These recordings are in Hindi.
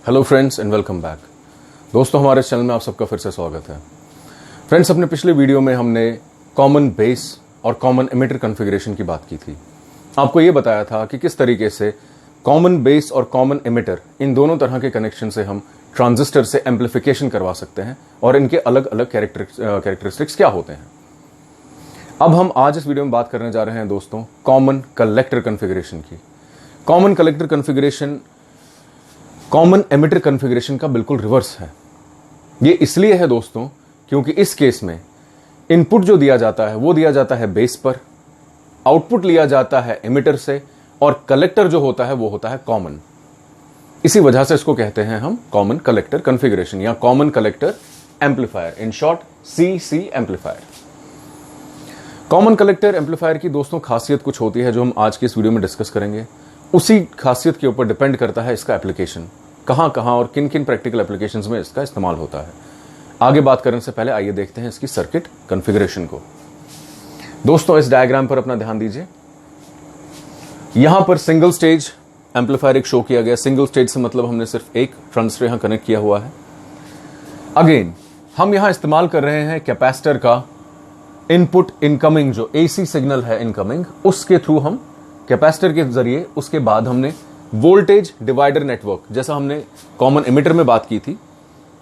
Hello friends and welcome back. दोस्तों, हमारे चैनल में आप सबका फिर से स्वागत है। फ्रेंड्स, अपने पिछले वीडियो में हमने कॉमन बेस और कॉमन एमिटर कॉन्फ़िगरेशन की बात की थी। आपको ये बताया था कि किस तरीके से कॉमन बेस और कॉमन एमिटर, इन दोनों तरह के कनेक्शन से हम ट्रांजिस्टर से एम्पलीफिकेशन करवा सकते हैं और इनके अलग अलग कैरेक्टरिस्टिक्स क्या होते हैं। अब हम आज इस वीडियो में बात करने जा रहे हैं दोस्तों कॉमन कलेक्टर कॉन्फ़िगरेशन की। Common collector configuration common emitter configuration का बिल्कुल रिवर्स है। ये इसलिए है दोस्तों क्योंकि इस केस में इनपुट जो दिया जाता है वो दिया जाता है बेस पर, आउटपुट लिया जाता है एमिटर से, और कलेक्टर जो होता है वो होता है कॉमन। इसी वजह से इसको कहते हैं हम कॉमन कलेक्टर कॉन्फ़िगरेशन या common collector amplifier, in short CC amplifier. Common collector amplifier की दोस्तों खासियत कुछ होती है जो हम आज की इस वीडियो में डिस्कस करेंगे। उसी खासियत के ऊपर डिपेंड करता है इसका एप्लीकेशन, कहां कहां और किन किन प्रैक्टिकल एप्लीकेशंस में इसका इस्तेमाल होता है। आगे बात करने से पहले आइए देखते हैं इसकी सर्किट कॉन्फ़िगरेशन को। दोस्तों, इस डायग्राम पर अपना ध्यान दीजिए। यहां पर सिंगल स्टेज एम्पलीफायर एक शो किया गया। सिंगल स्टेज से मतलब हमने सिर्फ एक ट्रांजिस्टर यहां कनेक्ट किया हुआ है। अगेन हम यहां इस्तेमाल कर रहे हैं कैपेसिटर का इनपुट इनकमिंग, जो एसी सिग्नल है इनकमिंग, उसके थ्रू हम कैपेसिटर के जरिए, उसके बाद हमने वोल्टेज डिवाइडर नेटवर्क, जैसा हमने कॉमन एमिटर में बात की थी,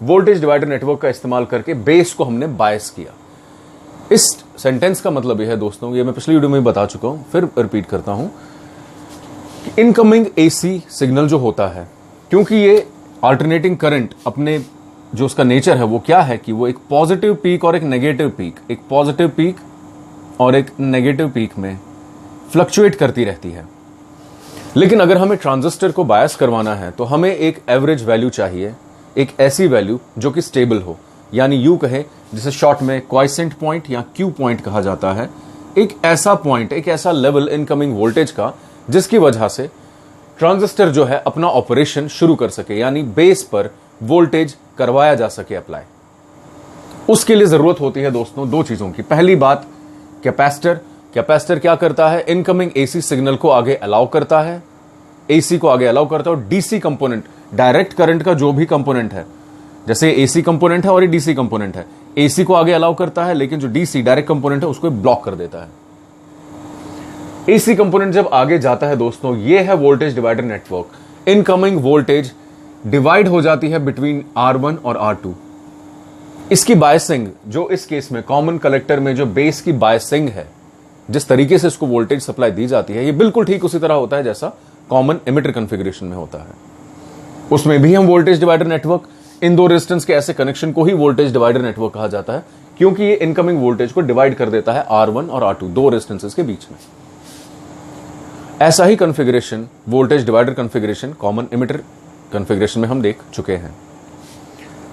वोल्टेज डिवाइडर नेटवर्क का इस्तेमाल करके बेस को हमने बायस किया। इस सेंटेंस का मतलब यह है दोस्तों, ये मैं पिछली वीडियो में बता चुका हूं, फिर रिपीट करता हूं कि इनकमिंग एसी सिग्नल जो होता है, क्योंकि ये अल्टरनेटिंग करंट अपने जो उसका नेचर है वो क्या है कि वो एक पॉजिटिव पीक और एक नेगेटिव पीक, एक पॉजिटिव पीक और एक नेगेटिव पीक में फ्लक्चुएट करती रहती है। लेकिन अगर हमें ट्रांजिस्टर को बायस करवाना है तो हमें एक एवरेज वैल्यू चाहिए, एक ऐसी वैल्यू जो कि स्टेबल हो, यानी यू कहे जिसे शॉर्ट में क्वाइसेंट पॉइंट या क्यू पॉइंट कहा जाता है। एक ऐसा पॉइंट, एक ऐसा लेवल इनकमिंग वोल्टेज का जिसकी वजह से ट्रांजिस्टर जो है अपना ऑपरेशन शुरू कर सके, यानी बेस पर वोल्टेज करवाया जा सके अप्लाई। उसके लिए जरूरत होती है दोस्तों दो चीजों की। पहली बात, कैपेसिटर। कैपेसिटर क्या करता है? इनकमिंग एसी सिग्नल को आगे अलाउ करता है, एसी को आगे अलाउ करता है, और डीसी कंपोनेंट, डायरेक्ट करंट का जो भी कंपोनेंट है, जैसे एसी कंपोनेंट है और ये डीसी कंपोनेंट है, एसी को आगे अलाउ करता है, लेकिन जो डीसी डायरेक्ट कंपोनेंट है उसको ब्लॉक कर देता है। एसी कंपोनेंट जब आगे जाता है दोस्तों, ये है voltage divider network. Incoming voltage divide हो जाती है बिटवीन R1 और R2। इसकी बायसिंग, जो इस केस में कॉमन कलेक्टर में जो बेस की बायसिंग है, जिस तरीके से इसको वोल्टेज सप्लाई दी जाती है, ये बिल्कुल ठीक उसी तरह होता है जैसा कॉमन एमिटर कॉन्फ़िगरेशन में होता है। उसमें भी हम वोल्टेज डिवाइडर नेटवर्क, इन दो रेजिस्टेंस के ऐसे कनेक्शन को ही वोल्टेज डिवाइडर नेटवर्क कहा जाता है, क्योंकि ये इनकमिंग वोल्टेज को डिवाइड कर देता है R1 और R2, दो रेजिस्टेंसेस के बीच में। ऐसा ही configuration, voltage divider configuration common emitter configuration में हम देख चुके हैं।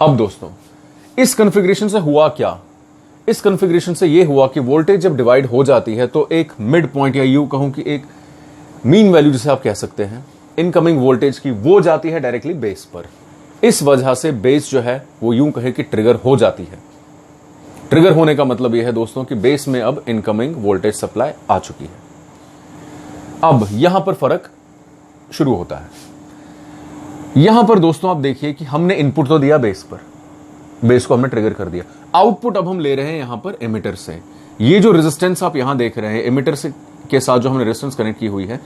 अब दोस्तों, इस कॉन्फ़िगरेशन से हुआ क्या? इस कॉन्फ़िगरेशन से यह हुआ कि वोल्टेज जब डिवाइड हो जाती है तो एक मिड पॉइंट, या यूं कहूं कि एक मीन वैल्यू जिसे आप कह सकते हैं इनकमिंग वोल्टेज की, वो जाती है डायरेक्टली बेस पर। इस वजह से बेस जो है वो यूं कहे कि ट्रिगर हो जाती है। ट्रिगर होने का मतलब यह है दोस्तों कि बेस में अब इनकमिंग वोल्टेज सप्लाई आ चुकी है। अब यहां पर फर्क शुरू होता है। यहां पर दोस्तों आप देखिए कि हमने इनपुट तो दिया बेस पर, बेस को हमने ट्रिगर कर दिया। आउटपुट अब हम ले रहे हैं यहां पर एमिटर से। ये जो रेजिस्टेंस आप यहां देख रहे हैं एमिटर से के साथ जो हमने रेजिस्टेंस कनेक्ट की हुई है,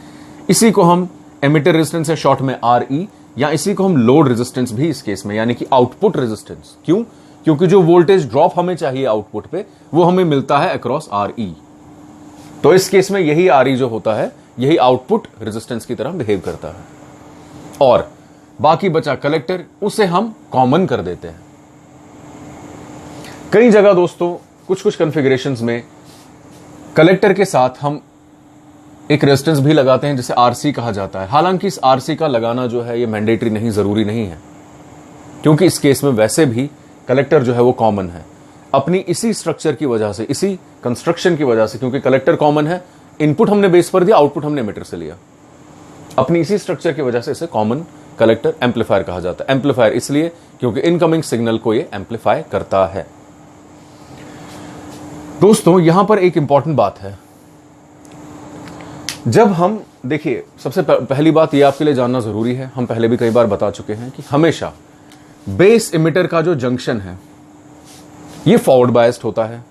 इसी को हम एमिटर रेजिस्टेंस है शॉर्ट में RE, या इसी को हम लोड रेजिस्टेंस भी इस केस में, यानी कि आउटपुट रेजिस्टेंस। क्यों? क्योंकि जो वोल्टेज ड्रॉप हमें चाहिए आउटपुट पे वो हमें मिलता है अक्रॉस RE। तो इस केस में यही RE जो होता है यही आउटपुट रेजिस्टेंस की तरह बिहेव करता है, और बाकी बचा कलेक्टर, उसे हम कॉमन कर देते हैं। कई जगह दोस्तों कुछ कुछ कॉन्फ़िगरेशंस में कलेक्टर के साथ हम एक रेजिस्टेंस भी लगाते हैं जिसे RC कहा जाता है। हालांकि इस RC का लगाना जो है ये मैंडेटरी नहीं, जरूरी नहीं है, क्योंकि इस केस में वैसे भी कलेक्टर जो है वो कॉमन है अपनी इसी स्ट्रक्चर की वजह से, इसी कंस्ट्रक्शन की वजह से। क्योंकि कलेक्टर कॉमन है, इनपुट हमने बेस पर दिया, आउटपुट हमने एमिटर से लिया, अपनी इसी स्ट्रक्चर की वजह से इसे कॉमन कलेक्टर एम्पलीफायर कहा जाता है। एम्पलीफायर इसलिए क्योंकि इनकमिंग सिग्नल को ये एम्पलीफाई करता है। दोस्तों, यहां पर एक इंपॉर्टेंट बात है। जब हम देखिए, सबसे पहली बात ये आपके लिए जानना जरूरी है, हम पहले भी कई बार बता चुके हैं कि हमेशा बेस इमिटर का जो जंक्शन है ये फॉरवर्ड बायस्ड होता है।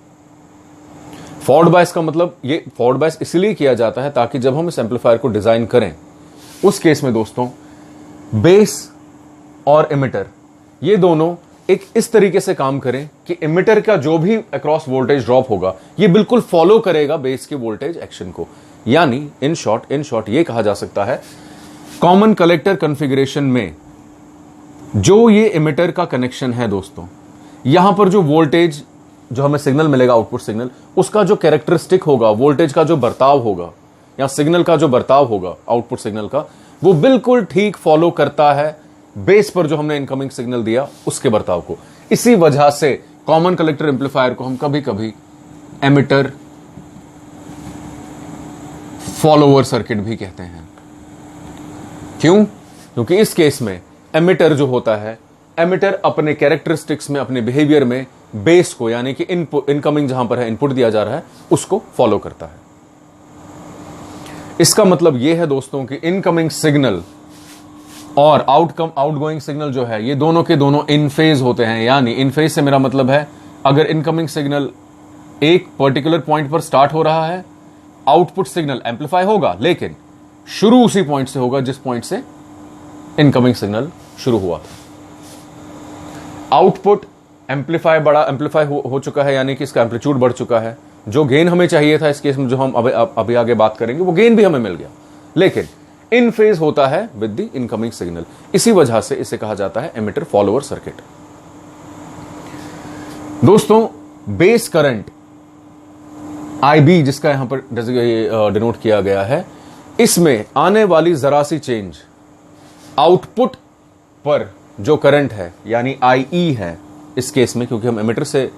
फॉरवर्ड बायस का मतलब, ये फॉरवर्ड बायस इसलिए किया जाता है ताकि जब हम इस एम्पलीफायर को डिजाइन करें उस केस में दोस्तों बेस और इमिटर ये दोनों एक इस तरीके से काम करें कि इमिटर का जो भी अक्रॉस वोल्टेज ड्रॉप होगा ये बिल्कुल फॉलो करेगा बेस के वोल्टेज एक्शन को। यानी इन शॉर्ट ये कहा जा सकता है, कॉमन कलेक्टर कॉन्फ़िगरेशन में जो ये इमिटर का कनेक्शन है दोस्तों, यहां पर जो वोल्टेज जो हमें सिग्नल मिलेगा, आउटपुट सिग्नल, उसका जो कैरेक्टरिस्टिक होगा, वोल्टेज का जो बर्ताव होगा या सिग्नल का जो बर्ताव होगा आउटपुट सिग्नल का, वो बिल्कुल ठीक फॉलो करता है बेस पर जो हमने इनकमिंग सिग्नल दिया उसके बर्ताव को। इसी वजह से कॉमन कलेक्टर एम्पलीफायर को हम कभी कभी एमिटर फॉलोअर सर्किट भी कहते हैं। क्यों? क्योंकि इस केस में एमिटर जो होता है, एमिटर अपने कैरेक्टरिस्टिक्स में, अपने बिहेवियर में बेस को, यानी कि इनकमिंग जहां पर है इनपुट दिया जा रहा है, उसको फॉलो करता है। इसका मतलब यह है दोस्तों कि इनकमिंग सिग्नल और आउटगोइंग सिग्नल जो है ये दोनों के दोनों इन फेज होते हैं। यानी इन फेज से मेरा मतलब है, अगर इनकमिंग सिग्नल एक पर्टिकुलर पॉइंट पर स्टार्ट हो रहा है, आउटपुट सिग्नल एम्पलीफाई होगा, लेकिन शुरू उसी पॉइंट से होगा जिस पॉइंट से इनकमिंग सिग्नल शुरू हुआ था। आउटपुट एम्पलीफाई हो चुका है, यानी कि इसका एम्पलीट्यूड बढ़ चुका है। जो गेन हमें चाहिए था इस केस में, जो हम अभी आगे बात करेंगे, वो गेन भी हमें मिल गया, लेकिन इन फेज होता है विद द इनकमिंग सिग्नल। इसी वजह से इसे कहा जाता है एमिटर फॉलोअर सर्किट। दोस्तों, बेस करंट IB जिसका यहां पर डिनोट किया गया है, इसमें आने वाली जरा सी चेंज आउटपुट पर जो करंट है यानी IE है इस केस में, क्योंकि हम एमिटर से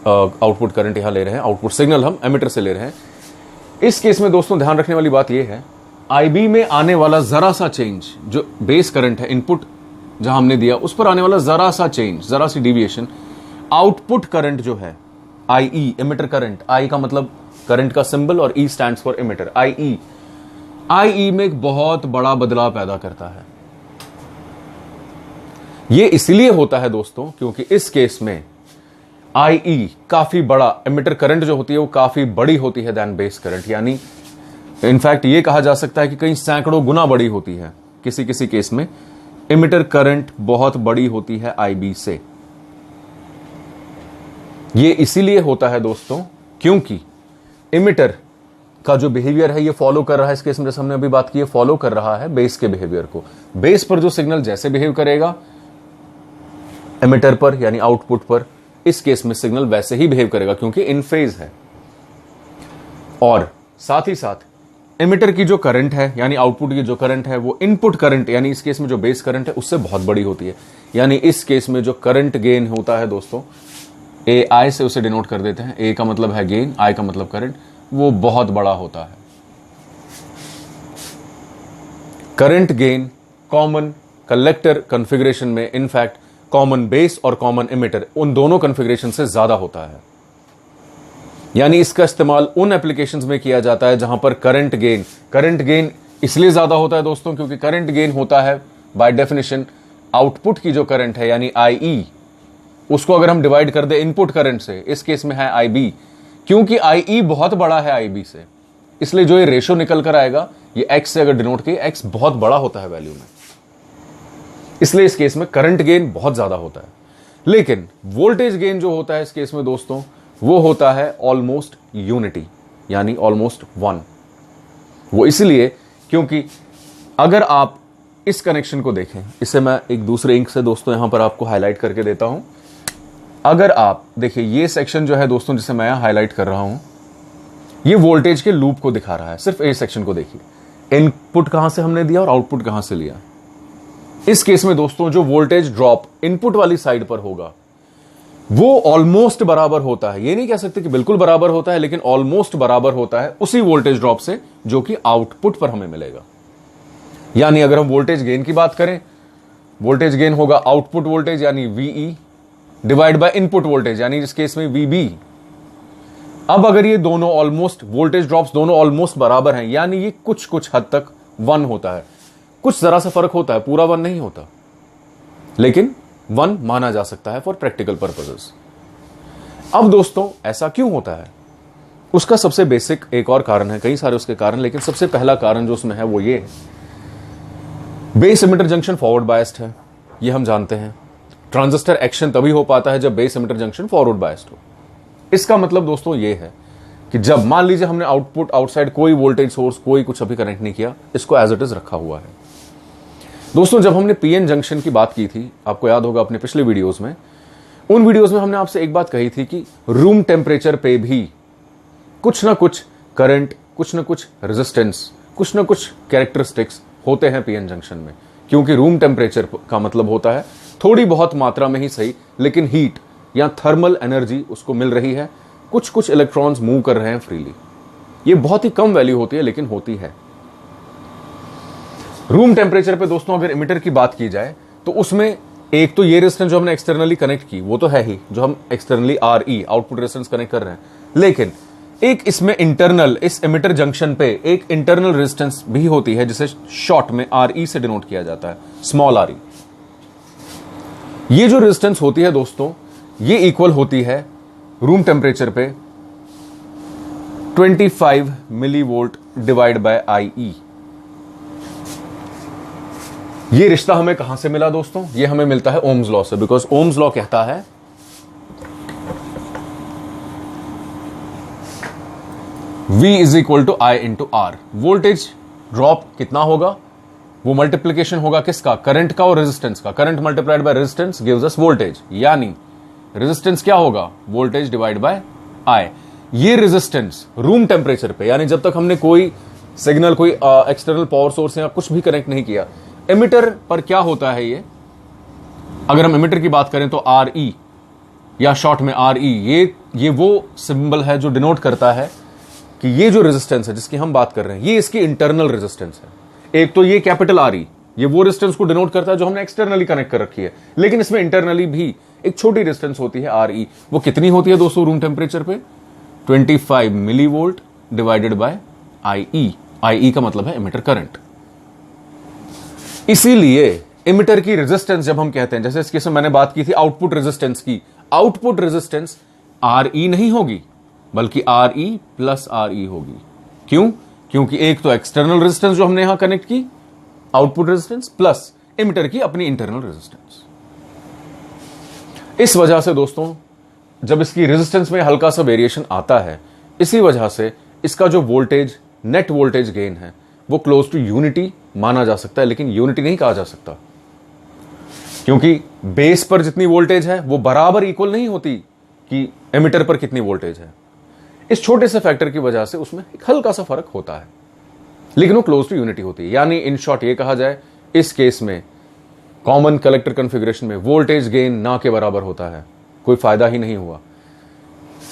आउटपुट करंट यहां ले रहे हैं, आउटपुट सिग्नल हम एमिटर से ले रहे हैं। इस केस में दोस्तों ध्यान रखने वाली बात यह है, IB में आने वाला जरा सा चेंज, जो बेस करंट है, इनपुट जहां हमने दिया उस पर आने वाला जरा सा चेंज, जरा सी डिविएशन, आउटपुट करंट जो है IE, एमिटर करंट, I का मतलब करंट का सिंबल और E stands for emitter, IE में एक बहुत बड़ा बदलाव पैदा करता है। यह इसलिए होता है दोस्तों क्योंकि इस केस में IE काफी बड़ा, एमिटर करंट जो होती है वो काफी बड़ी होती है देन बेस करंट। यानी इनफैक्ट ये कहा जा सकता है कि कई सैकड़ों गुना बड़ी होती है। किसी किसी केस में इमिटर करंट बहुत बड़ी होती है IB से। ये इसीलिए होता है दोस्तों क्योंकि इमिटर का जो बिहेवियर है ये फॉलो कर रहा है, इस केस में जैसे हमने अभी बात की है, फॉलो कर रहा है बेस के बिहेवियर को। बेस पर जो सिग्नल जैसे बिहेव करेगा एमिटर पर यानी आउटपुट पर, इस केस में सिग्नल वैसे ही बिहेव करेगा क्योंकि इन फेज है। और साथ ही साथ एमिटर की जो करंट है यानी आउटपुट की जो करंट है वो इनपुट करंट यानी इस केस में जो बेस करंट है उससे बहुत बड़ी होती है। यानी इस केस में जो करंट गेन होता है दोस्तों, AI से उसे डिनोट कर देते हैं। A का मतलब है गेन, I का मतलब करंट, वो बहुत बड़ा होता है। Current gain common collector configuration में इनफैक्ट कॉमन बेस और कॉमन एमिटर उन दोनों कॉन्फ़िगरेशन से ज्यादा होता है। यानी इसका इस्तेमाल उन एप्लीकेशंस में किया जाता है जहां पर करंट गेन इसलिए ज्यादा होता है दोस्तों क्योंकि करंट गेन होता है बाय डेफिनेशन आउटपुट की जो करंट है यानी IE, उसको अगर हम डिवाइड कर दे इनपुट करंट से, इस केस में है IB, क्योंकि IE बहुत बड़ा है IB से, इसलिए जो ये रेशो निकल कर आएगा ये X से अगर डिनोट किए, X बहुत बड़ा होता है वैल्यू में, इसलिए इस केस में करंट गेन बहुत ज्यादा होता है। लेकिन वोल्टेज गेन जो होता है इस केस में दोस्तों वो होता है ऑलमोस्ट यूनिटी यानी ऑलमोस्ट 1। वो इसलिए क्योंकि अगर आप इस कनेक्शन को देखें, इसे मैं एक दूसरे इंक से दोस्तों यहां पर आपको हाईलाइट करके देता हूं। अगर आप देखिए ये सेक्शन जो है दोस्तों जिसे मैं यहां हाईलाइट कर रहा हूं, ये वोल्टेज के लूप को दिखा रहा है। सिर्फ ए सेक्शन को देखिए, इनपुट कहां से हमने दिया और आउटपुट कहां से लिया। इस केस में दोस्तों जो वोल्टेज ड्रॉप इनपुट वाली साइड पर होगा वो ऑलमोस्ट बराबर होता है, ये नहीं कह सकते कि बिल्कुल बराबर होता है, लेकिन ऑलमोस्ट बराबर होता है उसी वोल्टेज ड्रॉप से जो कि आउटपुट पर हमें मिलेगा। यानी अगर हम वोल्टेज गेन की बात करें, वोल्टेज गेन होगा आउटपुट वोल्टेज यानी VE divide by input voltage यानी इस केस में VB। अब अगर ये दोनों ऑलमोस्ट वोल्टेज ड्रॉप्स दोनों ऑलमोस्ट बराबर हैं, यानी ये कुछ कुछ हद तक 1 होता है, कुछ जरा सा फर्क होता है, पूरा 1 नहीं होता, लेकिन 1 माना जा सकता है फॉर प्रैक्टिकल पर्पसेस। अब दोस्तों ऐसा क्यों होता है? उसका सबसे बेसिक एक और कारण है, कई सारे उसके कारण, लेकिन सबसे पहला कारण जो उसमें है वो ये है, base emitter junction forward biased है, ये हम जानते हैं। ट्रांजिस्टर एक्शन तभी हो पाता है जब base emitter junction forward biased हो। इसका मतलब दोस्तों ये है कि जब मान लीजिए हमने आउटपुट आउटसाइड कोई वोल्टेज सोर्स कोई कुछ अभी कनेक्ट नहीं किया, इसको एज इट इज रखा हुआ है। दोस्तों जब हमने पीएन जंक्शन की बात की थी, आपको याद होगा अपने पिछले वीडियोस में, उन वीडियोस में हमने आपसे एक बात कही थी कि रूम टेम्परेचर पे भी कुछ ना कुछ करंट, कुछ ना कुछ रेजिस्टेंस, कुछ ना कुछ कैरेक्टरिस्टिक्स होते हैं पीएन जंक्शन में, क्योंकि रूम टेम्परेचर का मतलब होता है थोड़ी बहुत मात्रा में ही सही, लेकिन हीट या थर्मल एनर्जी उसको मिल रही है, कुछ कुछ इलेक्ट्रॉन्स मूव कर रहे हैं फ्रीली। ये बहुत ही कम वैल्यू होती है, लेकिन होती है। रूम टेम्परेचर पे दोस्तों अगर इमिटर की बात की जाए तो उसमें एक तो ये रेजिस्टेंस जो हमने एक्सटर्नली कनेक्ट की वो तो है ही, जो हम externally RE output resistance connect कर रहे हैं, लेकिन एक इसमें इंटरनल, इस इमिटर जंक्शन पे एक इंटरनल रेजिस्टेंस भी होती है, जिसे शॉर्ट में RE से डिनोट किया जाता है, स्मॉल RE। ये जो रेजिस्टेंस होती है दोस्तों, ये इक्वल होती है रूम टेम्परेचर पे 25 मिलीवोल्ट डिवाइड बाय IE। ये रिश्ता हमें कहां से मिला दोस्तों? ये हमें मिलता है ओम्स लॉ से, बिकॉज ओम्स लॉ कहता है V is equal to I into R। Voltage drop कितना होगा? वो मल्टीप्लीकेशन होगा किसका? करंट का और रेजिस्टेंस का। Current multiplied by resistance gives us voltage, यानी रेजिस्टेंस क्या होगा? Voltage divide by I। ये रेजिस्टेंस रूम टेम्परेचर पे, यानी जब तक हमने कोई सिग्नल, कोई एक्सटर्नल पावर सोर्स या कुछ भी कनेक्ट नहीं किया, एमिटर पर क्या होता है ये? अगर हम एमिटर की बात करें तो RE या शॉर्ट में RE, ये वो सिंबल है जो डिनोट करता है कि ये जो रेजिस्टेंस है जिसकी हम बात कर रहे हैं, ये इसकी इंटरनल रेजिस्टेंस है। एक तो ये कैपिटल RE, ये वो रेजिस्टेंस को डिनोट करता है जो हमने एक्सटर्नली कनेक्ट कर रखी है, लेकिन इसमें इंटरनली भी एक छोटी रेजिस्टेंस होती है RE। वो कितनी होती है दोस्तों रूम टेम्परेचर पे? 25 millivolt divided by IE। IE का मतलब है एमिटर करंट। इसीलिए एमिटर की रेजिस्टेंस जब हम कहते हैं, जैसे इस केस में मैंने बात की थी आउटपुट रेजिस्टेंस की, आउटपुट रेजिस्टेंस RE नहीं होगी, बल्कि RE प्लस RE होगी। क्यों? क्योंकि एक तो एक्सटर्नल रेजिस्टेंस जो हमने यहां कनेक्ट की, आउटपुट रेजिस्टेंस, प्लस एमिटर की अपनी इंटरनल रेजिस्टेंस। इस वजह से दोस्तों जब इसकी रेजिस्टेंस में हल्का सा वेरिएशन आता है, इसी वजह से इसका जो वोल्टेज, नेट वोल्टेज गेन है, वो क्लोज टू यूनिटी माना जा सकता है, लेकिन यूनिटी नहीं कहा जा सकता, क्योंकि बेस पर जितनी वोल्टेज है वो बराबर इक्वल नहीं होती कि एमिटर पर कितनी वोल्टेज है। इस छोटे से फैक्टर की वजह से उसमें एक हल्का सा फर्क होता है, लेकिन वो क्लोज टू यूनिटी होती है। यानी इन शॉर्ट ये कहा जाए, इस केस में कॉमन कलेक्टर कॉन्फ़िगरेशन में वोल्टेज गेन ना के बराबर होता है, कोई फायदा ही नहीं हुआ।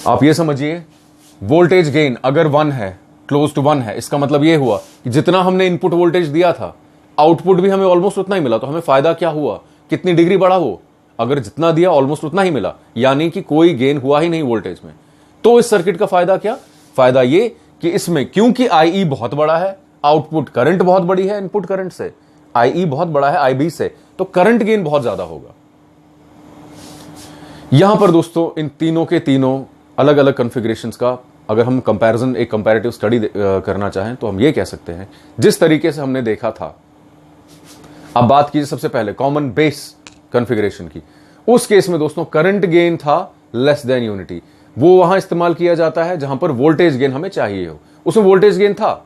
आप ये समझिए, वोल्टेज गेन अगर 1 है, क्लोज टू 1 है, इसका मतलब ये हुआ कि जितना हमने इनपुट वोल्टेज दिया था, आउटपुट भी हमें ऑलमोस्ट उतना ही मिला, तो हमें फायदा क्या हुआ? कितनी डिग्री बढ़ा वो? अगर जितना दिया ऑलमोस्ट उतना ही मिला, यानी कि कोई गेन हुआ ही नहीं वोल्टेज में। तो इस सर्किट का फायदा क्या? फायदा ये कि इसमें क्योंकि IE बहुत बड़ा है, आउटपुट करंट बहुत बड़ी है इनपुट करंट से, IE बहुत बड़ा है IB से, तो करंट गेन बहुत ज्यादा होगा। यहां पर दोस्तों इन तीनों के तीनों अलग अलग कॉन्फ़िगरेशंस का अगर हम कंपैरिजन, एक कंपैरेटिव स्टडी करना चाहें, तो हम ये कह सकते हैं, जिस तरीके से हमने देखा था, अब बात कीजिए सबसे पहले कॉमन बेस कॉन्फ़िगरेशन की। उस केस में दोस्तों करंट गेन था लेस देन यूनिटी। वो वहां इस्तेमाल किया जाता है जहां पर वोल्टेज गेन हमें चाहिए हो। उसमें वोल्टेज गेन था,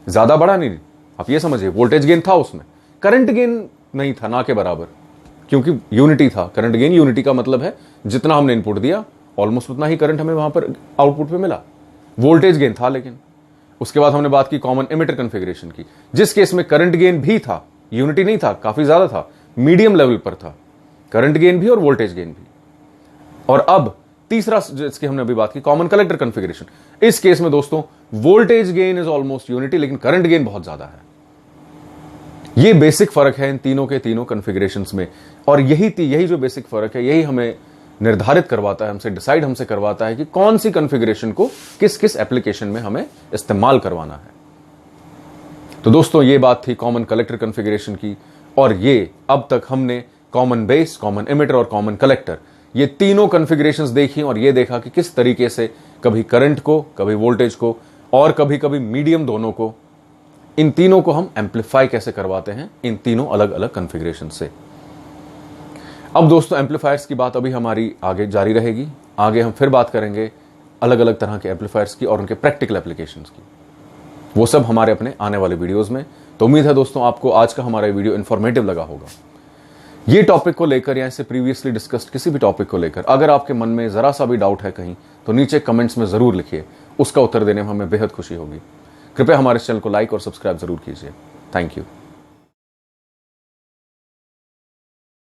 ज्यादा बड़ा नहीं, आप ये समझिए, वोल्टेज गेन था उसमें, करंट गेन नहीं था ना के बराबर, क्योंकि यूनिटी था। करंट गेन यूनिटी का मतलब है जितना हमने इनपुट दिया ऑलमोस्ट उतना ही करंट हमें वहां पर आउटपुट पे मिला। वोल्टेज गेन था, लेकिन उसके बाद हमने बात की कॉमन एमिटर कॉन्फ़िगरेशन की, जिस केस में करंट गेन भी था, यूनिटी नहीं था, काफी ज्यादा था, मीडियम लेवल पर था, करंट गेन भी और वोल्टेज गेन भी। और अब तीसरा जिसकी हमने अभी बात की, कॉमन कलेक्टर कॉन्फ़िगरेशन। इस केस में दोस्तों voltage gain is almost unity, लेकिन करंट गेन बहुत ज्यादा है। ये बेसिक फर्क है इन तीनों के तीनों कॉन्फ़िगरेशंस में, और यही जो बेसिक फर्क है, यही हमें निर्धारित करवाता है, हमसे डिसाइड हमसे करवाता है कि कौन सी कॉन्फ़िगरेशन को किस किस एप्लीकेशन में हमें इस्तेमाल करवाना है। तो दोस्तों, ये बात थी कॉमन कलेक्टर कॉन्फ़िगरेशन की, और ये अब तक हमने कॉमन बेस, कॉमन एमिटर और कॉमन कलेक्टर, ये तीनों कॉन्फ़िगरेशंस देखी और ये देखा कि किस तरीके से कभी करंट को, कभी वोल्टेज को और कभी कभी मीडियम दोनों को, इन तीनों को हम एम्पलीफाई कैसे करवाते हैं इन तीनों अलग अलग कॉन्फ़िगरेशन से। अब दोस्तों, एम्पलीफायर्स की बात अभी हमारी आगे जारी रहेगी। आगे हम फिर बात करेंगे अलग अलग तरह के एम्पलीफायर्स की और उनके प्रैक्टिकल एप्लीकेशंस की, वो सब हमारे अपने आने वाले वीडियोस में। तो उम्मीद है दोस्तों आपको आज का हमारा वीडियो इन्फॉर्मेटिव लगा होगा। ये टॉपिक को लेकर या इससे प्रीवियसली डिस्कस्ड किसी भी टॉपिक को लेकर अगर आपके मन में जरा सा भी डाउट है कहीं, तो नीचे कमेंट्स में जरूर लिखिए, उसका उत्तर देने में हमें बेहद खुशी होगी। कृपया हमारे चैनल को लाइक और सब्सक्राइब जरूर कीजिए। Thank you.